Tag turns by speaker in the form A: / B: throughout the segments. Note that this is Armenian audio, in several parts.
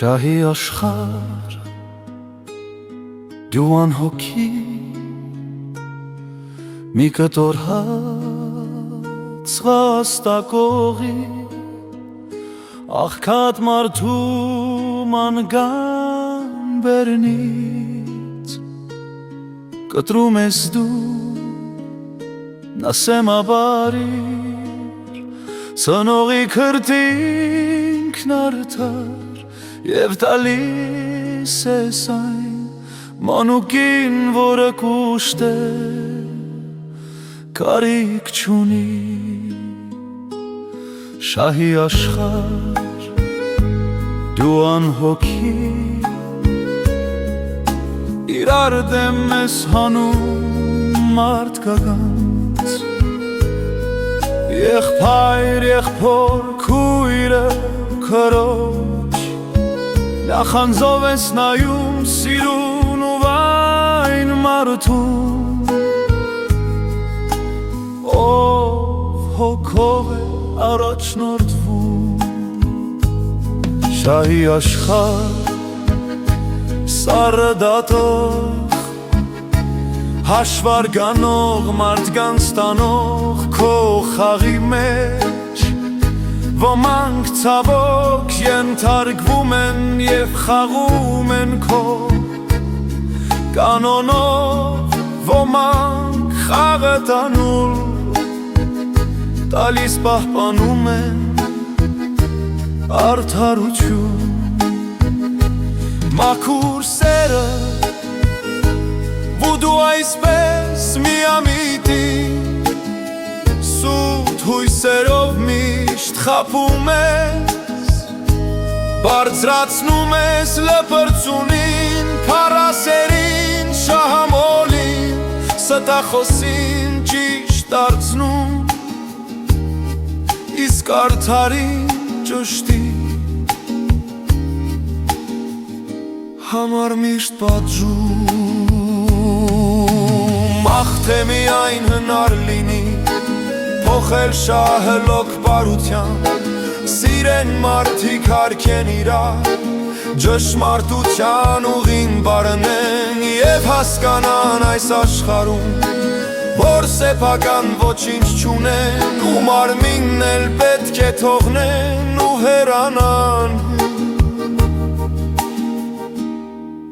A: Շահի աշխարհ դու անհոգի մի կտոր հաց վաստակողի աղքատ մարդու մանգան բերնից կտրում ես դու նասեմ աբարիր սնողի քրտինքն արդար և տալիս ես այն մանուկին, որը կուշտ է կարիք չունի շահի աշխարհ դու անհոգի իրար դեմ ես հանում մարդկականց եղբայր եղբոր քույրը քրոջ նախանձով ես նայում սիրուն ու վայն մարդուն ով հոգով է առաջնորդվում շահի աշխարհ սառը դատող հաշվարգանող մարդկանց տանող քո խաղի մեջ ոմանք ցավոք ենթարկվում են և խաղում են քո կանոնով ոմանք խաղը տանուլ տալիս պահպանում են արդարություն մաքուր սերը ու դու այսպես միամիտի սուտ հույսերով միշտ խաբում ես բարձրացնում ես լպրծունին փառասերին շահամոլին ստախոսին ճիշտ դարձնում իսկ արդարին ճշտի համար միշտ պատժում աղթե միայն հնար լինի փոխել շահը լոկ բարության սիրեն մարդիկ հարգեն իրար ճշմարտության ուղին բարնեն և հասկանան այս աշխարհում որ սեփական ոչինչ չունեն ու մարմինն էլ պետք է թողնեն ու հեռանան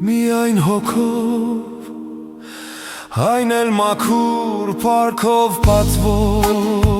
A: միայն հոգով այն էլ մաքուր պարքով պատվով